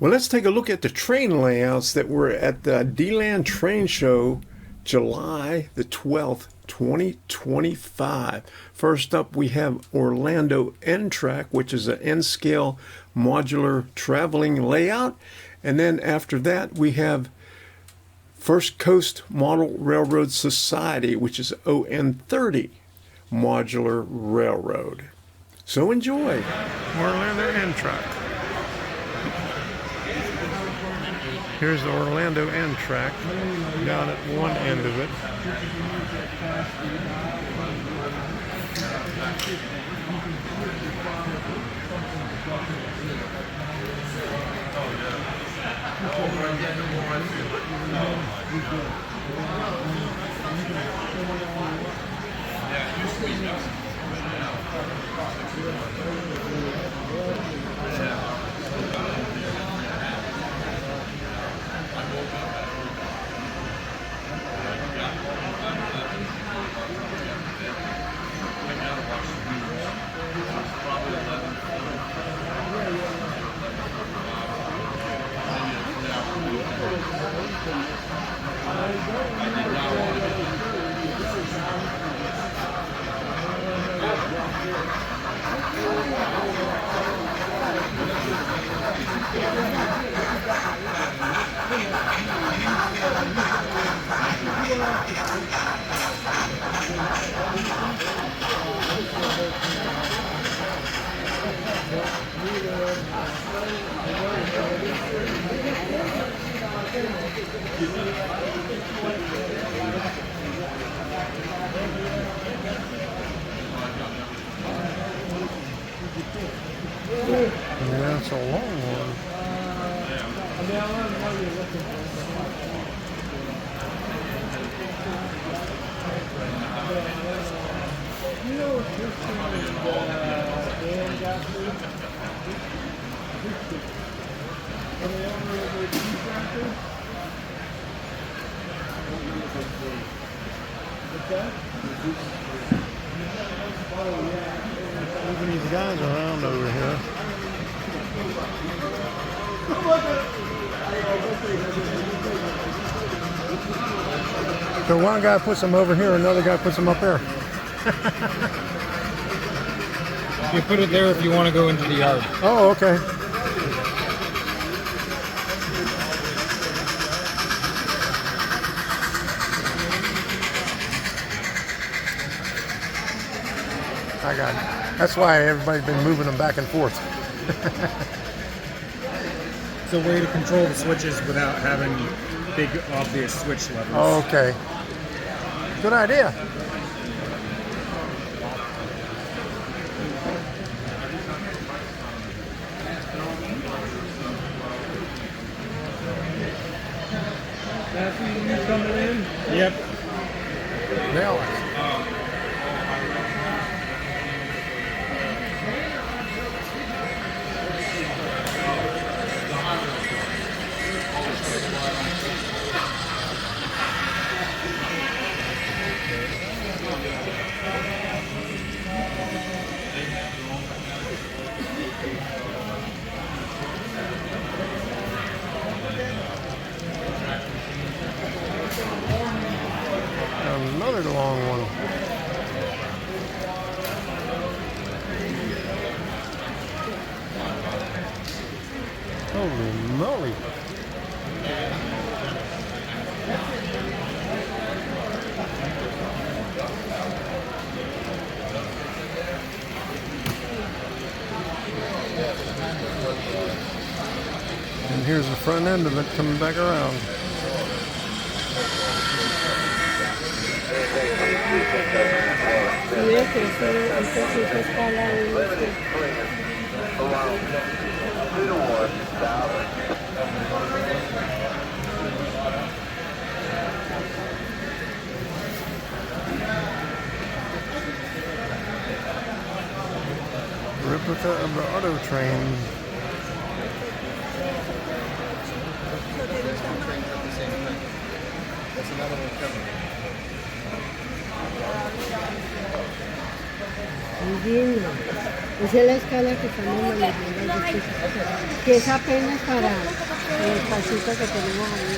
Well, let's take a look at the train layouts that were at the Deland Train Show, July the 12th, 2025. First up, we have Orlando N-Trak, which is an N-scale modular traveling layout. And then after that, we have First Coast Model Railroad Society, which is ON30 modular railroad. So enjoy. Orlando N-Trak. Here's the Orlando N-Trak down at one end of it. Yeah, it's a long one. You know what this Dan got me? And the owner of the tea factory? What's that? Oh, yeah. Moving these guys around over here. So one guy puts them over here, another guy puts them up there. You put it there if you want to go into the yard. Oh, okay. I got it. That's why everybody's been moving them back and forth. It's a way to control the switches without having big, obvious switch levers. Okay. Good idea. Matthew, you coming in? Yep. Nail it. Another long one. Holy moly. And here's the front end of it coming back around. Replica of the auto train. That's another one coming. Review. Esa es la escala que estamos manejando ahorita, que es apenas para el pasito que tenemos ahí.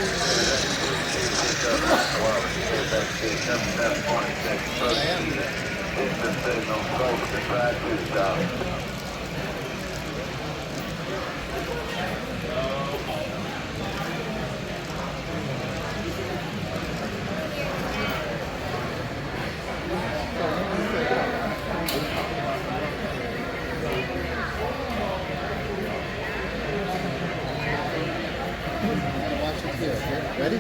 Ready?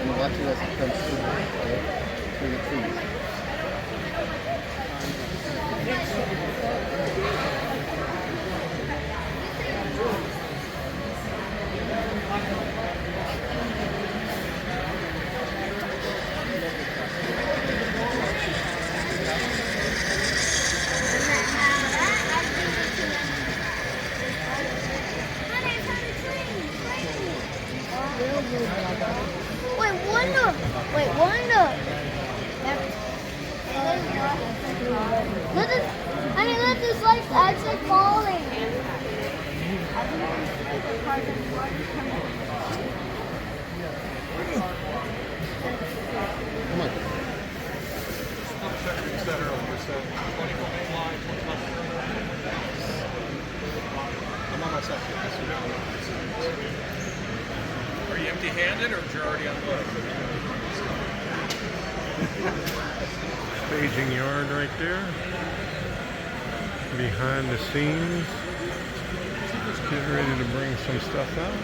And watch it as it comes through, okay? Through the trees. Wait, wonder. Look at, honey, look, this light's actually falling. Come on. I'm on my second. Are you empty-handed or is you already on the boat? Staging yard right there. Behind the scenes. Just getting ready to bring some stuff out.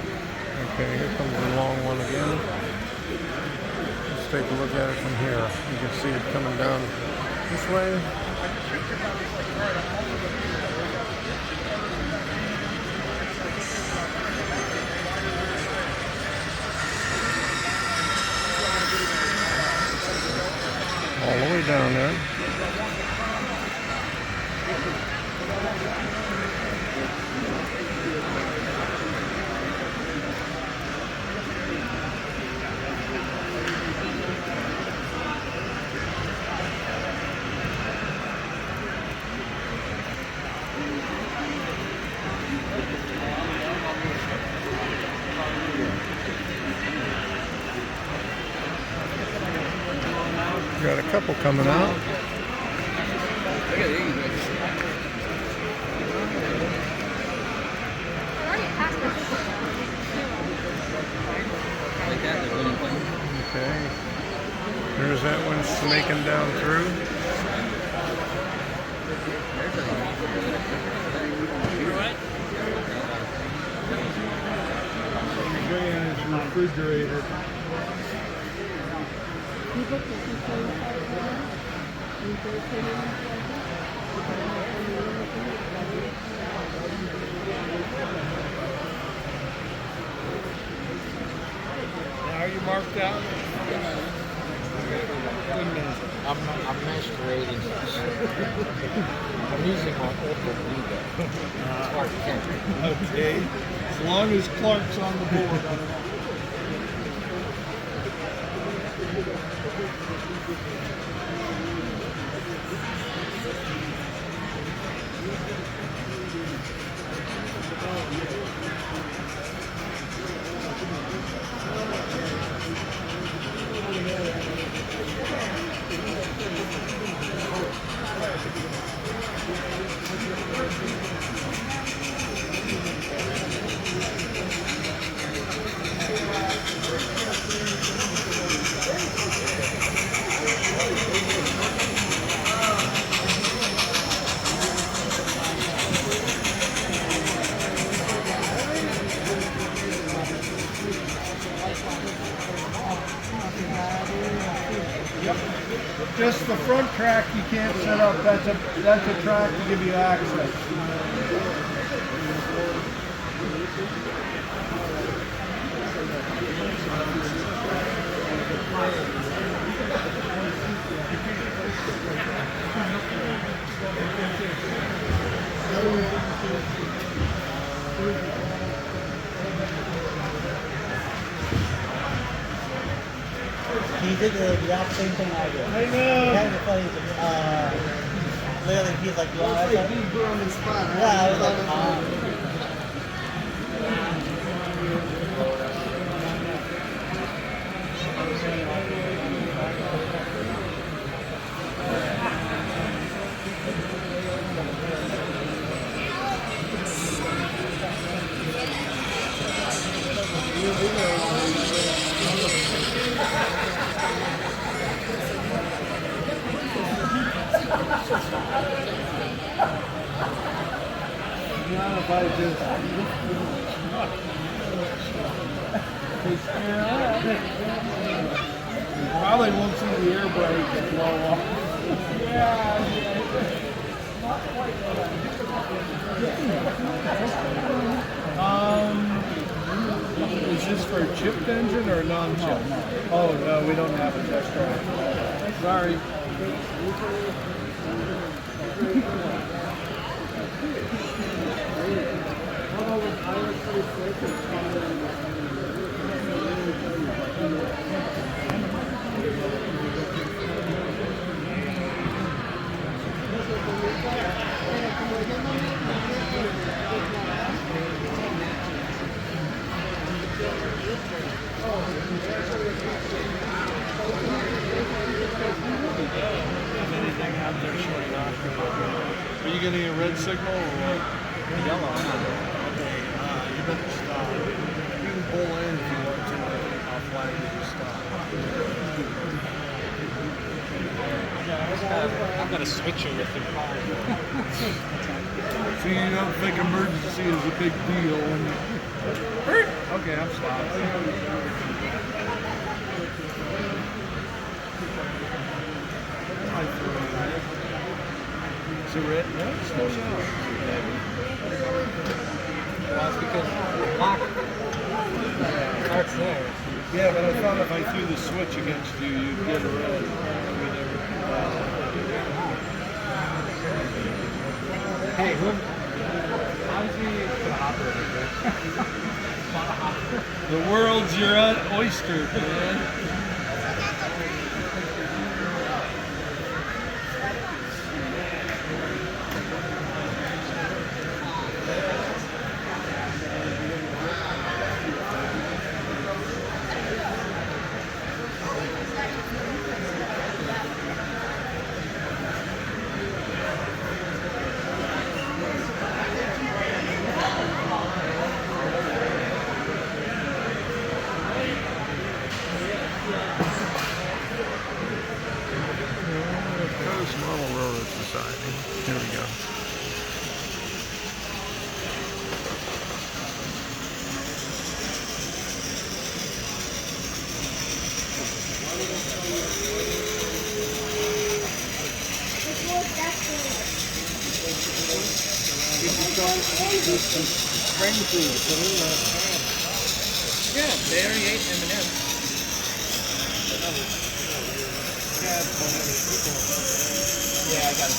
Okay, here comes the long one again. Let's take a look at it from here. You can see it coming down this way. All the way down there. Got a couple coming out. Okay. There's that one snaking down through. Van is refrigerated. Now are you marked out? I'm masquerading. I'm using my Ultra Leader. Clark Kent. Okay. As long as Clark's on the board. Just the front track you can't set up. That's a track to give you access. did the exact same thing I did. I know. Kind of funny. Literally, he's like, "Well, that's like being put on the spot." Yeah, I was like, If I just probably won't see the air brake blow off. Is this for a chipped engine or a non-chipped? Oh no, we don't have a test drive. Sorry. Anything out there showing off? Are you getting a red signal or what? Yellow. Okay, you better stop. You can pull in if you want to. I'll flag you to stop. I've got a switcher with the car. So you don't think emergency is a big deal. Okay, I'm stopped. Is it red? No, it's no yellow. Well, that's because the lock starts there. Yeah, but I thought if I threw the switch against you, you'd get a red. Hey, how's he gonna operate this? The world's your oyster, man. Model Railroad Society. Here we go. Yeah, they already ate M&M's. Yeah, I got it.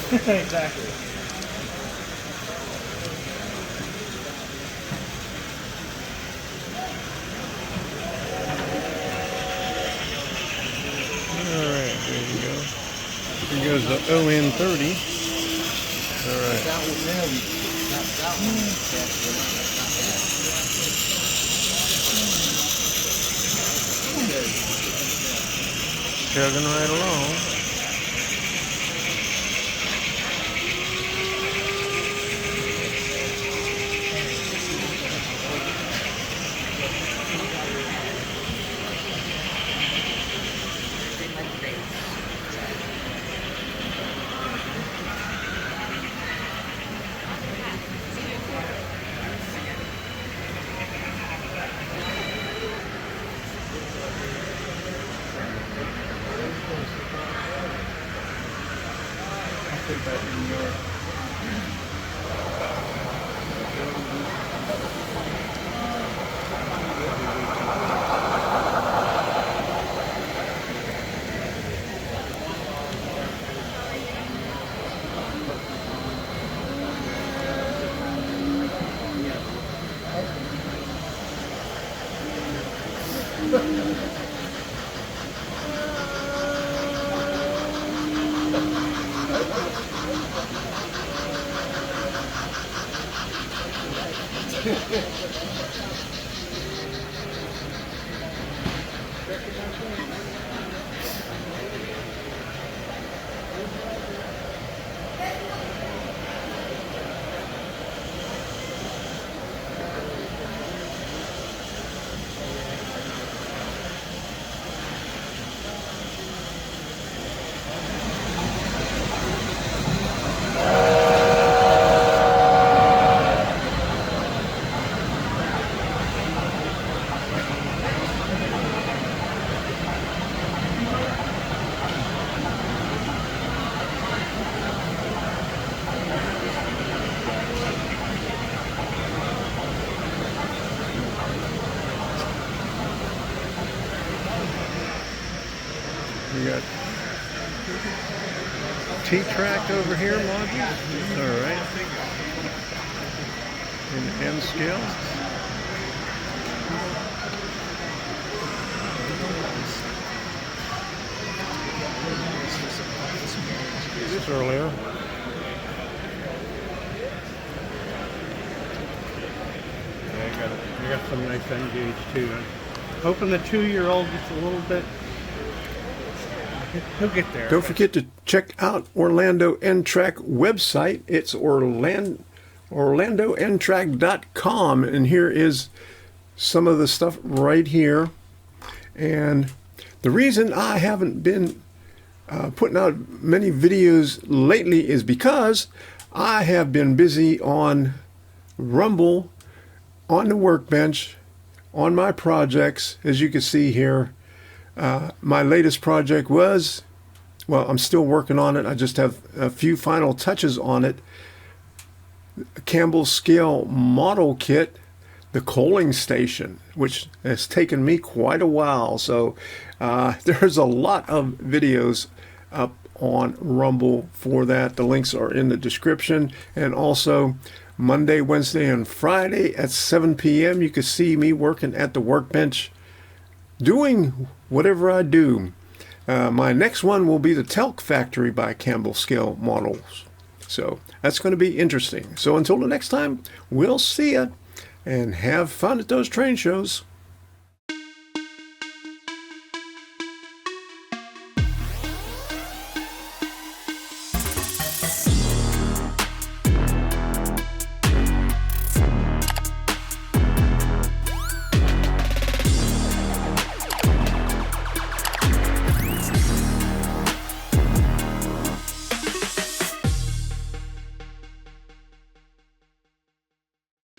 Exactly. Alright, there you go. Here goes the ON30. Alright. Chugging right along. Take that to New York. We got Trak over here, modules. All right. And end scale. This earlier. I got some nice end gauge too. I'm hoping the 2-year-old gets a little bit. He'll get there. Don't forget to check out Orlando Trak website. It's orlandontrak.com, and here is some of the stuff right here. And the reason I haven't been putting out many videos lately is because I have been busy on Rumble, on the Workbench, on my projects. As you can see here, my latest project was, well, I'm still working on it. I just have a few final touches on it. Campbell Scale Model Kit, the coaling station, which has taken me quite a while. So there's a lot of videos up on Rumble for that. The links are in the description. And also Monday, Wednesday, and Friday at 7 p.m. you can see me working at the Workbench doing whatever I do. My next one will be the Telk Factory by Campbell Scale Models. So that's going to be interesting. So until the next time, we'll see ya and have fun at those train shows.